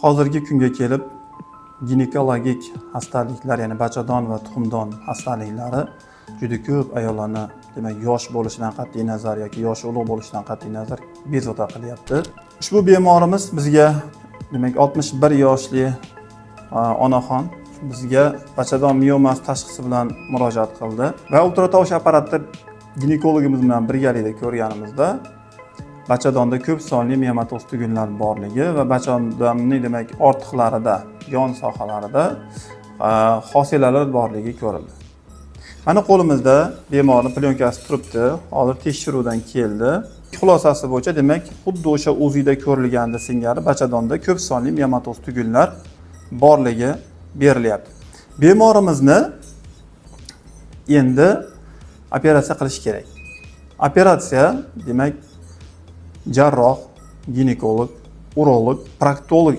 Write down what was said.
hozirgi kunga kelib ginekologik xastaliklar, ya'ni bachadon va tuxumdon xastaliklari juda ko'p ayollarni, demak, yosh bo'lishidan qat'iy nazar yoki yoshi ulug' bo'lishidan qat'iy nazar bezovta qilyapti. Ushbu bemorimiz bizga, demak, 61 yoshli onaxon bizga bachadon miomasi tashxisi bilan murojaat qildi va ultratovush apparatda ginekologimiz bilan birgalikda ko'rganimizda bachadonda ko'p sonli miyomatoz tugunlar borligi va bachadonning, demak, ortiqlarida, yon sohalarida hosilalar borligi ko'rildi. Mana qo'limizda bemorning plyonkasi turibdi. Hozir tekshiruvdan keldi. Xulosasi bo'yicha, demak, xuddi o'sha UZIda ko'rilganda singari bachadonda ko'p sonli miyomatoz tugunlar borligi berilyapti. Bemorimizni endi operatsiya qilish kerak. Operatsiya, demak, jarroh, ginekolog, urolog, proktolog